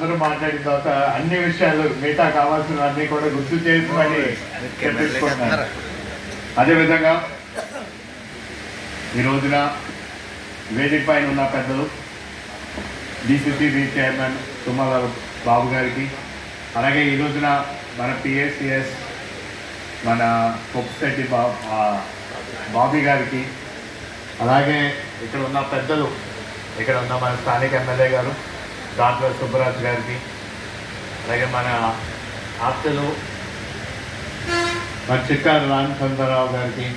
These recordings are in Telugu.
అందరూ మాట్లాడిన తర్వాత అన్ని విషయాలు మిగతా కావాల్సినవన్నీ కూడా గుర్తు చేసుకొని తెప్పించుకుంటున్నారు. అదేవిధంగా ఈ రోజున వేదిక పైన ఉన్న పెద్దలు డిసిసిబి చైర్మన్ తుమ్మల బాబు గారికి, అలాగే ఈ రోజున మన పిఎస్సిఎస్ మన కొప్పశెట్టి బాబీ గారికి, అలాగే ఇక్కడ ఉన్న పెద్దలు, ఇక్కడ ఉన్న మన స్థానిక ఎమ్మెల్యే గారు డాక్టర్ సుబ్బరాజు గారికి, అలాగే మన ఆప్తులు మన చిక్కారు రామచంద్రరావు గారికి,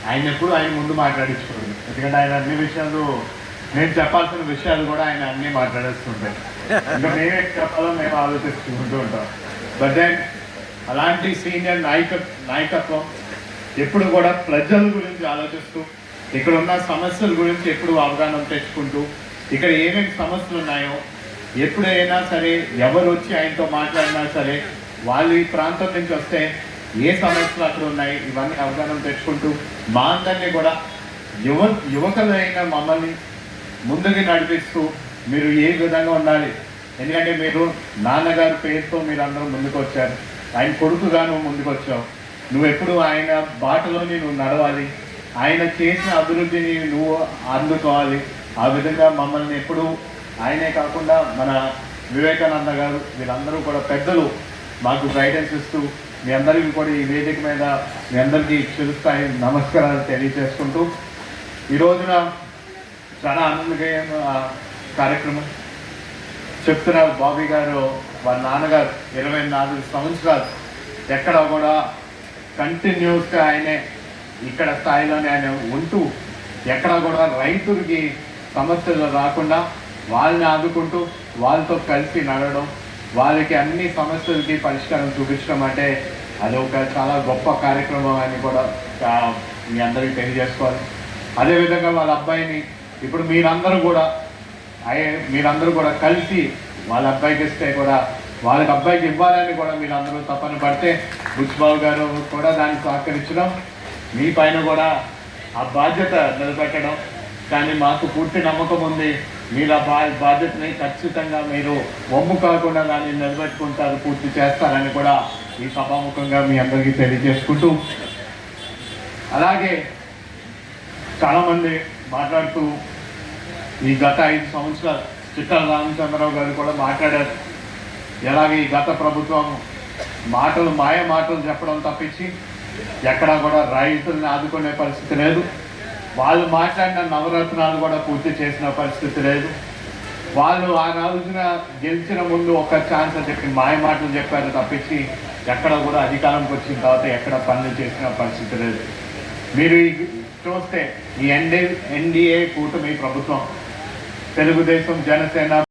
ఆయన ముందు మాట్లాడించుకోండి. ఎందుకంటే ఆయన అన్ని విషయాలు, నేను చెప్పాల్సిన విషయాలు కూడా ఆయన అన్నీ మాట్లాడేస్తుంటాయి. ఇంకా మేమే చెప్పాలో మేము ఆలోచిస్తుంటూ ఉంటాం. బట్ దెన్ అలాంటి సీనియర్ నాయకత్వం ఎప్పుడు కూడా ప్రజల గురించి ఆలోచిస్తూ, ఇక్కడ ఉన్న సమస్యల గురించి ఎప్పుడు అవగాహన తెచ్చుకుంటూ, ఇక్కడ ఏమేమి సమస్యలు ఉన్నాయో ఎప్పుడైనా సరే ఎవరు వచ్చి ఆయనతో మాట్లాడినా సరే వాళ్ళు ఈ ప్రాంతం నుంచి వస్తే ఏ సమస్యలు అక్కడ ఉన్నాయి ఇవన్నీ అవగాహన తెచ్చుకుంటూ మా అందరినీ కూడా యువకులైన మమ్మల్ని ముందుకు నడిపిస్తూ మీరు ఏ విధంగా ఉండాలి. ఎందుకంటే మీరు నాన్నగారి పేరుతో మీరు అందరూ ముందుకు వచ్చారు, ఆయన కొడుకుగాను ముందుకు వచ్చావు. నువ్వు ఎప్పుడు ఆయన బాటలోని నువ్వు నడవాలి, ఆయన చేసిన అభివృద్ధిని నువ్వు అందుకోవాలి. ఆ విధంగా మమ్మల్ని ఎప్పుడు ఆయనే కాకుండా మన వివేకానంద గారు వీళ్ళందరూ కూడా పెద్దలు మాకు గైడెన్స్ ఇస్తూ మీ అందరికీ కూడా ఈ వేదిక మీద మీ అందరికీ చిరుస్థాయి నమస్కారాలు తెలియజేసుకుంటూ, ఈ రోజున చాలా ఆనందకరమైన కార్యక్రమం చెప్తున్నారు. బాబీ గారు వాళ్ళ నాన్నగారు 24 సంవత్సరాలు ఎక్కడ కూడా కంటిన్యూస్గా ఆయనే ఇక్కడ స్థాయిలోనే ఆయన ఉంటూ ఎక్కడ కూడా రైతులకి సమస్యలు రాకుండా వాళ్ళని ఆదుకుంటూ వాళ్ళతో కలిసి నడవడం, వాళ్ళకి అన్ని సమస్యలకి పరిష్కారం చూపించడం అంటే అది ఒక చాలా గొప్ప కార్యక్రమం అని కూడా మీ అందరికీ తెలియజేసుకోవాలి. అదేవిధంగా వాళ్ళ అబ్బాయిని ఇప్పుడు మీరందరూ కూడా కలిసి వాళ్ళ అబ్బాయికి ఇస్తే కూడా వాళ్ళకి అబ్బాయికి ఇవ్వాలని కూడా మీరందరూ తప్పని పడితే బుచ్చిబాబు గారు కూడా దాన్ని సహకరించడం, మీ పైన కూడా ఆ బాధ్యత నిలబెట్టడం. కానీ మాకు పూర్తి నమ్మకం ఉంది, మీరు ఆ బాధ్యతని ఖచ్చితంగా మీరు వమ్ము కాకుండా దాన్ని నిలబెట్టుకుంటారు, పూర్తి చేస్తారని కూడా ఈ సభాముఖంగా మీ అందరికీ తెలియజేసుకుంటూ, అలాగే చాలామంది మాట్లాడుతూ ఈ గత 5 సంవత్సరాలు చిట్టాల రామచంద్రరావు గారు కూడా మాట్లాడారు. ఎలాగే ఈ గత ప్రభుత్వం మాయ మాటలు చెప్పడం తప్పించి ఎక్కడా కూడా రైతుల్ని ఆదుకునే పరిస్థితి లేదు. వాళ్ళు మాట్లాడిన నవరత్నాలు కూడా పూర్తి చేసిన పరిస్థితి లేదు. వాళ్ళు ఆ రోజున గెలిచిన ముందు ఒక ఛాన్స్ అని చెప్పి మాయ మాటలు చెప్పారు తప్పించి ఎక్కడ కూడా అధికారంకి వచ్చిన తర్వాత ఎక్కడ పనులు చేసిన పరిస్థితి లేదు. మీరు చూస్తే ఈ ఎన్డీఏ కూటమి ప్రభుత్వం తెలుగుదేశం, జనసేన